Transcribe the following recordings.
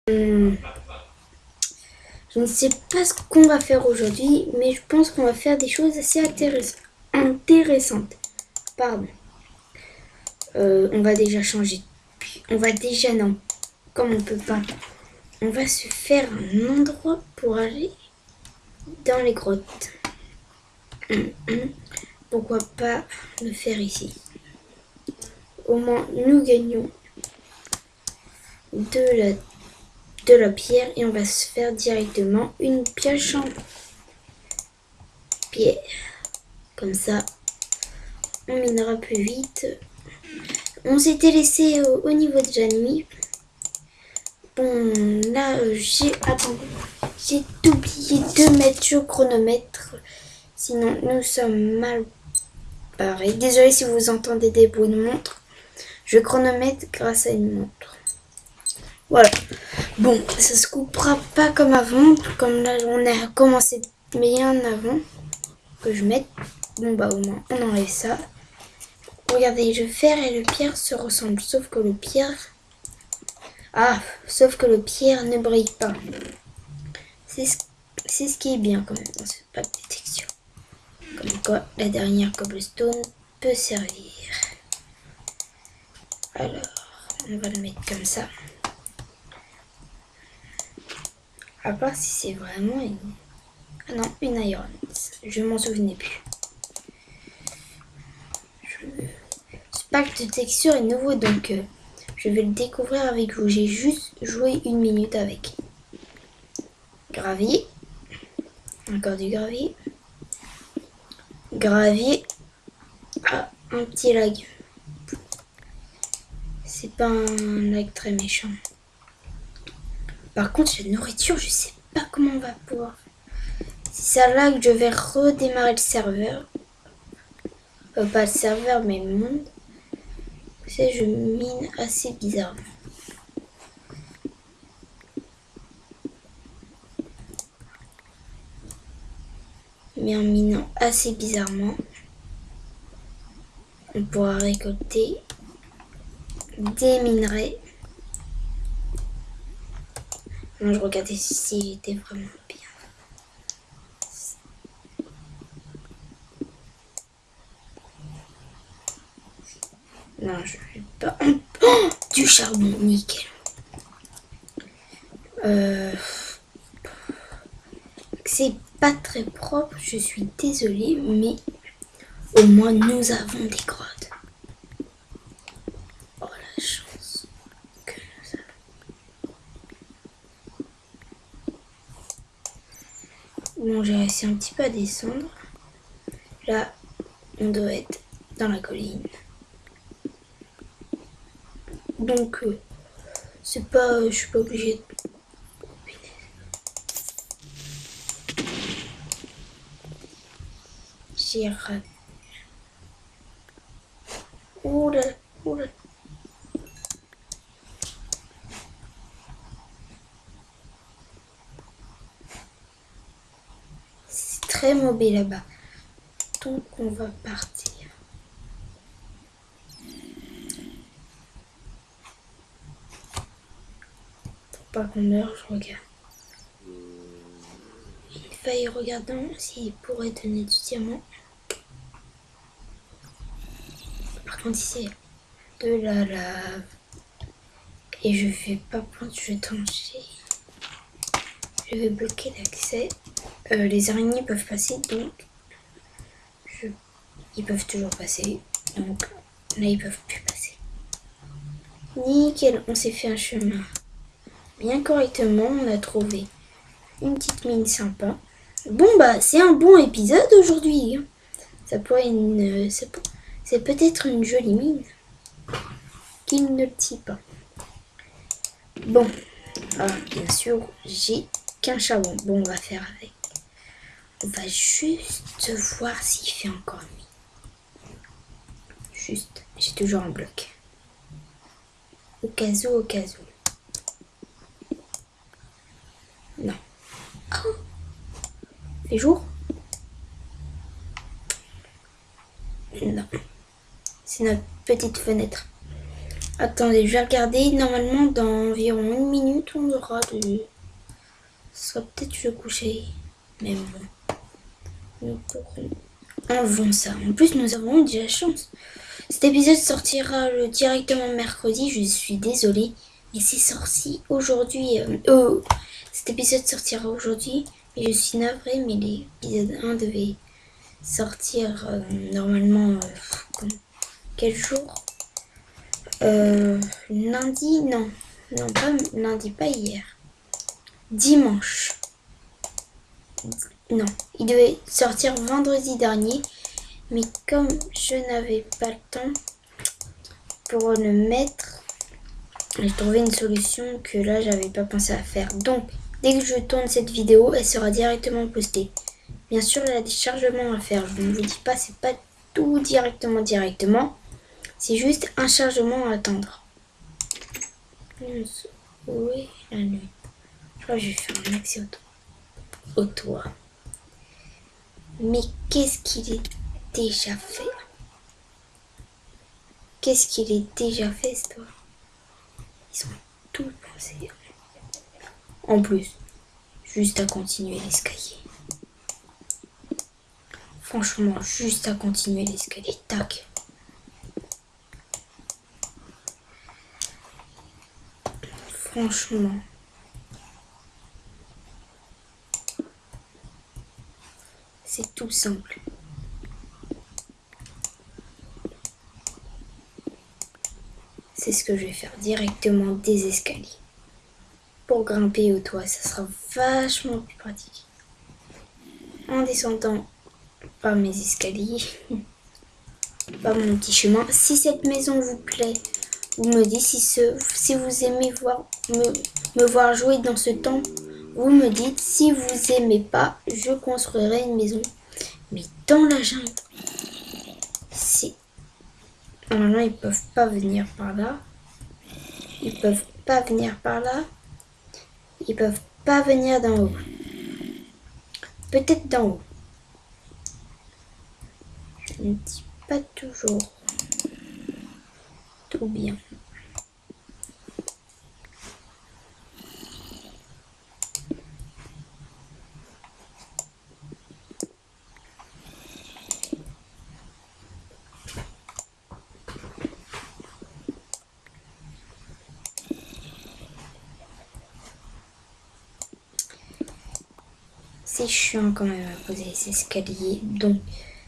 Je ne sais pas ce qu'on va faire aujourd'hui, mais je pense qu'on va faire des choses assez intéressantes. Pardon. On va déjà changer. On va déjà, non, comme on peut pas. On va se faire un endroit pour aller dans les grottes. Pourquoi pas le faire ici? Au moins, nous gagnons de la pierre et on va se faire directement une pioche en pierre. Comme ça, on minera plus vite. On s'était laissé au niveau de la nuit. Bon, là, j'ai oublié de mettre le chronomètre. Sinon, nous sommes mal barrés. Désolé si vous entendez des bruits de montre. Je chronomètre grâce à une montre. Voilà. Bon, ça se coupera pas comme avant. Comme là, on a commencé bien avant que je mette. Bon, bah, au moins, on enlève ça. Regardez, le fer et le pierre se ressemblent, sauf que le pierre... sauf que le pierre ne brille pas. C'est ce qui est bien quand même dans ce pack de textures. Comme quoi, la dernière cobblestone peut servir. Alors, on va le mettre comme ça. À part si c'est vraiment une... Ah non, une iron. Je m'en souvenais plus. Ce pack de textures est nouveau, donc je vais le découvrir avec vous. J'ai juste joué 1 minute avec. Gravier. Encore du gravier. Gravier. Ah, un petit lag. C'est pas un lag très méchant. Par contre, la nourriture, je sais pas comment on va pouvoir. Si ça lag, je vais redémarrer le serveur. Pas le serveur, mais le monde. Tu sais, je mine assez bizarrement. Mais en minant assez bizarrement, on pourra récolter des minerais. Non, je regardais si j'étais vraiment bien. Non, je vais pas. Oh, du charbon, nickel. C'est pas très propre, je suis désolée, mais au moins nous avons des grottes. Oh la chance que nous avons. Bon, j'ai réussi un petit peu à descendre. Là, on doit être dans la colline. Donc, c'est pas, je suis pas obligée de... J'ai raté. Oula, oula. C'est très mauvais là-bas. Donc, on va partir. Pour pas qu'on meure, je regarde. Une feuille, regardons s'il pourrait donner du diamant. Par contre, si c'est de la lave et je vais pas prendre le danger, je vais bloquer l'accès. Les araignées peuvent passer, donc ils peuvent toujours passer. Donc là, ils peuvent plus passer. Nickel, on s'est fait un chemin bien correctement. On a trouvé une petite mine sympa. Bon, bah, c'est un bon épisode aujourd'hui. Ça pourrait c'est peut-être une jolie mine qu'il ne le dit pas. Bon, bien sûr, j'ai qu'un charbon. Bon, on va faire avec. On va juste voir s'il fait encore nuit. Juste, j'ai toujours un bloc. Au cas où, au cas où. Non. Oh, fait jour? Non. C'est notre petite fenêtre. Attendez, je vais regarder. Normalement, dans environ 1 minute, on aura de... Ce sera peut-être le coucher. Mais bon, nous pourrons... Enlevons ça. En plus, nous avons eu de la chance. Cet épisode sortira directement mercredi. Je suis désolée. Mais c'est sorti aujourd'hui. Cet épisode sortira aujourd'hui. Et je suis navrée, mais l'épisode 1 devait sortir normalement... quel jour lundi, non. Non, pas lundi, pas hier. Dimanche. Non, il devait sortir vendredi dernier. Mais comme je n'avais pas le temps pour le mettre, j'ai trouvé une solution que là, j'avais pas pensé à faire. Donc, dès que je tourne cette vidéo, elle sera directement postée. Bien sûr, il y a des chargements à faire. Je ne vous dis pas, c'est pas tout directement. C'est juste un chargement à attendre. Oui, la nuit. Je crois que je vais faire un accès au toit. Mais qu'est-ce qu'il est déjà fait? Qu'est-ce qu'il est déjà fait, ce toit? Ils sont tout pensés. En plus, juste à continuer l'escalier. Franchement, juste à continuer l'escalier. Tac. Franchement. C'est tout simple. C'est ce que je vais faire directement des escaliers. Pour grimper au toit, ça sera vachement plus pratique. En descendant par mes escaliers, par mon petit chemin. Si cette maison vous plaît, vous me dites. Si vous aimez me voir jouer dans ce temps, vous me dites. Si vous aimez pas, je construirai une maison. Mais dans la jungle. Normalement, ils peuvent pas venir par là. Ils peuvent pas venir par là. Ils peuvent pas venir d'en haut. Peut-être d'en haut. Je ne dis pas toujours tout bien. C'est chiant quand même à poser les escaliers. Donc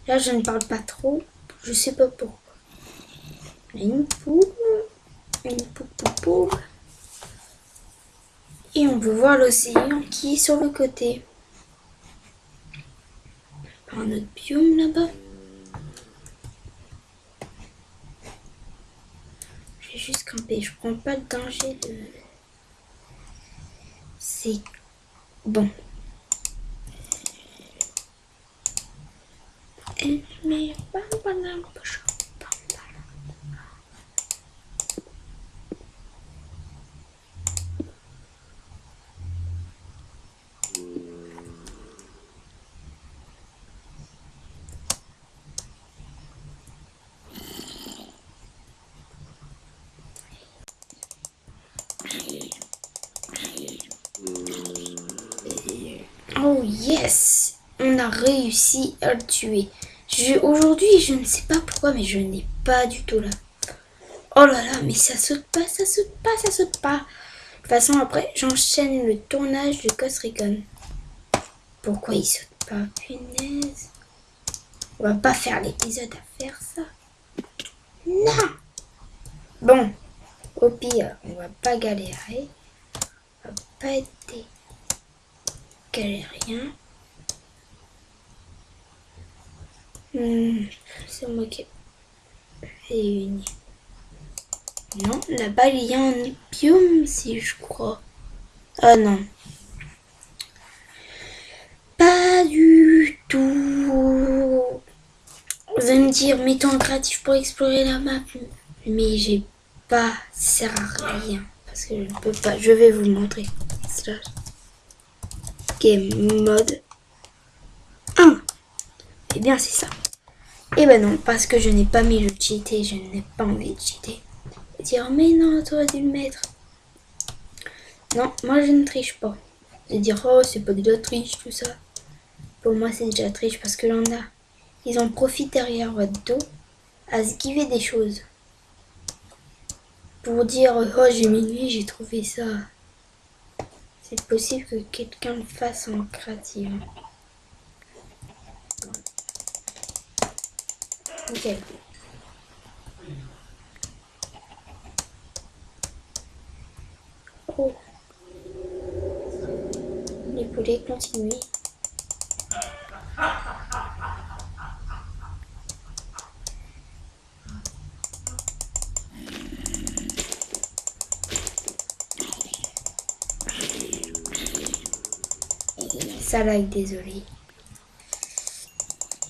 là, je ne parle pas trop. Je sais pas pourquoi. Une poule. Et on peut voir l'océan qui est sur le côté. Par un autre biome là-bas. Je vais juste camper. Je prends pas le danger de... C'est bon. Oh yes! On a réussi à le tuer. Aujourd'hui, je ne sais pas pourquoi, mais je n'ai pas du tout là. Oh là là, mais ça saute pas, ça saute pas, ça saute pas. De toute façon, après, j'enchaîne le tournage de Ghost Recon. Pourquoi il saute pas? Punaise. On va pas faire l'épisode à faire ça. Non! Bon, au pire, on va pas galérer. On va pas être des galériens. C'est moi qui ai réuni. Non, là-bas, il y a un biome, si je crois. Ah non. Pas du tout. Vous allez me dire, mets-toi en créatif pour explorer la map. Mais j'ai pas, ça sert à rien. Parce que je ne peux pas. Je vais vous montrer. Game mode 1. Eh bien, c'est ça. Et ben non, parce que je n'ai pas mis le cheat et je n'ai pas envie de cheater. dire mais non, t'aurais dû le mettre. Non, moi je ne triche pas. De dire oh c'est pas de la triche tout ça. Pour moi c'est déjà triche parce que l'on a. Ils en profitent derrière votre dos à se giver des choses. Pour dire oh j'ai mis lui, j'ai trouvé ça. C'est possible que quelqu'un le fasse en créative. Nickel. Oh. Les poulets continuent. Ça lag, désolé.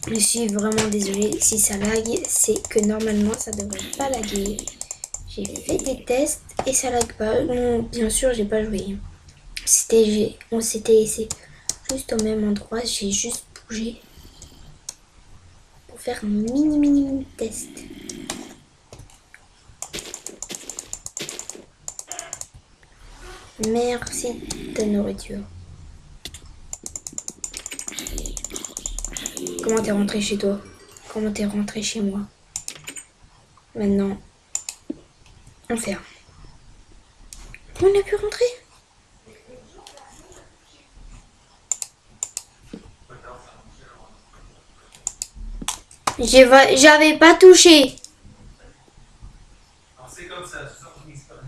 Je suis vraiment désolée. Si ça lag, c'est que normalement ça devrait pas laguer. J'ai fait des tests et ça lag pas. Non, bien sûr, j'ai pas joué. On s'était laissé juste au même endroit. J'ai juste bougé pour faire un mini test. Merci de nourriture. Comment t'es rentré chez toi? Comment t'es rentré chez moi? Maintenant, on ferme. On a pu rentrer? J'avais pas touché. C'est comme ça, ce soir, je m'expérience.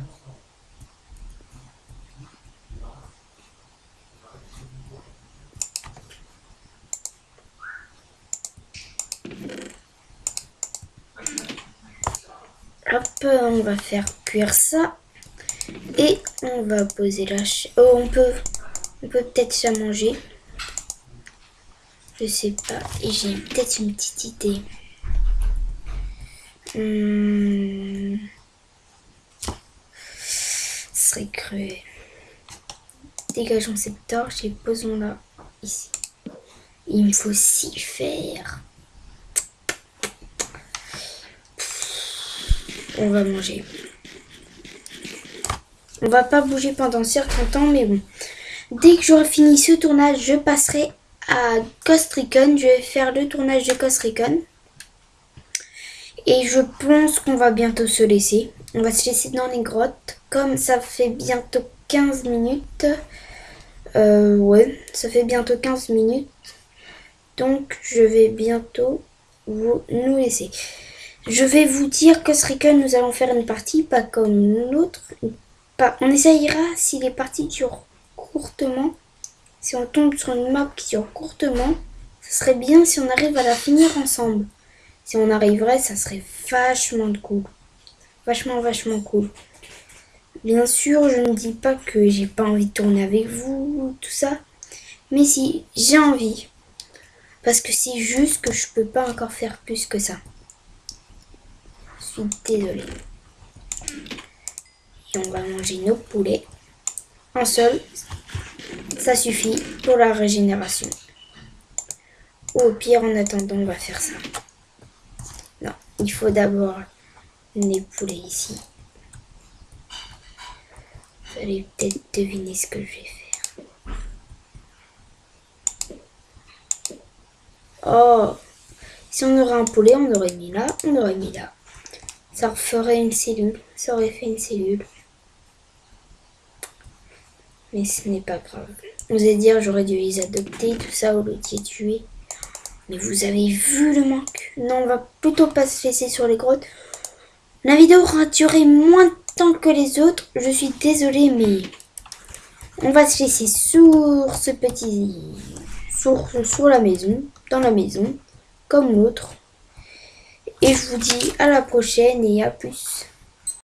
Hop, on va faire cuire ça. Et on va poser la oh, on peut peut-être ça manger. Je sais pas. Et j'ai peut-être une petite idée. Ce serait cru. Dégageons cette torche et posons-la ici. Il me faut 6 fers. On va manger. On va pas bouger pendant un certain temps, mais bon. Dès que j'aurai fini ce tournage, je passerai à Ghost Recon. Je vais faire le tournage de Ghost Recon. Et je pense qu'on va bientôt se laisser. On va se laisser dans les grottes. Comme ça fait bientôt 15 minutes. Ouais, ça fait bientôt 15 minutes. Donc, je vais bientôt nous laisser. Je vais vous dire que ce Recon, nous allons faire une partie, pas comme l'autre. On essayera si les parties durent courtement. Si on tombe sur une map qui dure courtement, ça serait bien si on arrive à la finir ensemble. Si on arriverait, ça serait vachement cool. Vachement cool. Bien sûr, je ne dis pas que j'ai pas envie de tourner avec vous, tout ça. Mais si, j'ai envie. Parce que c'est juste que je peux pas encore faire plus que ça. Je suis désolée. Et on va manger nos poulets. Un seul, ça suffit pour la régénération. Ou au pire, en attendant, on va faire ça. Non, il faut d'abord les poulets ici. Vous allez peut-être deviner ce que je vais faire. Oh, si on aurait un poulet, on aurait mis là, on aurait mis là. Ça ferait une cellule, ça aurait fait une cellule. Mais ce n'est pas grave. Vous allez dire, j'aurais dû les adopter, tout ça, au lieu de les tuer. Mais vous avez vu le manque. Non, on va plutôt pas se laisser sur les grottes. La vidéo aura duré moins de temps que les autres. Je suis désolée, mais on va se laisser sur ce petit... Sur la maison, dans la maison, comme l'autre. Et je vous dis à la prochaine et à plus.